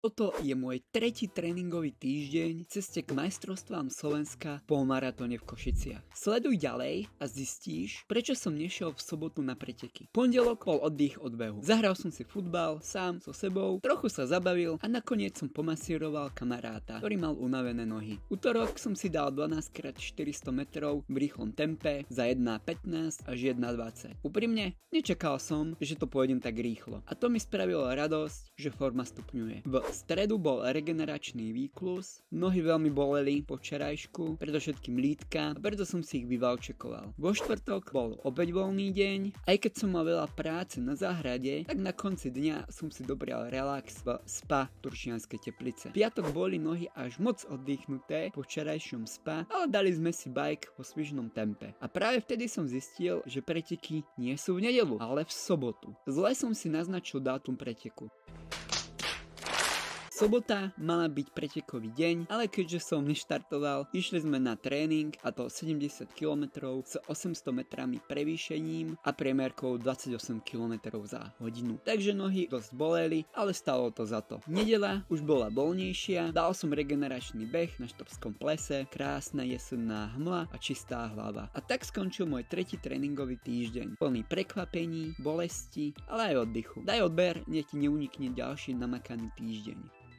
Toto je môj tretí tréningový týždeň v ceste k majstrovstvám Slovenska po maratóne v Košiciach. Sleduj ďalej a zistíš, prečo som nešiel v sobotu na preteky. Pondelok bol oddych od behu. Zahral som si futbal sám so sebou, trochu sa zabavil a nakoniec som pomasíroval kamaráta, ktorý mal unavené nohy. Utorok som si dal 12x400 metrov v rýchlom tempe za 1:15 až 1:20. Úprimne, nečakal som, že to pôjdem tak rýchlo. A to mi spravilo radosť, že forma stupňuje. V stredu bol regeneračný výklus, nohy veľmi boleli po včerajšku, predovšetkým lítka, a preto som si ich vyvalčekoval. Vo štvrtok bol opäť voľný deň, aj keď som mal veľa práce na záhrade, tak na konci dňa som si dobral relax v spa Turčianskej Teplice. V piatok boli nohy až moc oddychnuté po včerajšom spa, ale dali sme si bike vo svižnom tempe. A práve vtedy som zistil, že preteky nie sú v nedeľu, ale v sobotu. Zle som si naznačil dátum preteku. Sobota mala byť pretekový deň, ale keďže som neštartoval, išli sme na tréning, a to 70 km s 800 metrami prevýšením a priemerkou 28 km za hodinu. Takže nohy dosť boleli, ale stalo to za to. Nedeľa už bola voľnejšia, dal som regeneračný beh na Štrbskom plese, krásna jesenná hmla a čistá hlava. A tak skončil môj tretí tréningový týždeň, plný prekvapení, bolesti, ale aj oddychu. Daj odber, nech ti neunikne ďalší namakaný týždeň.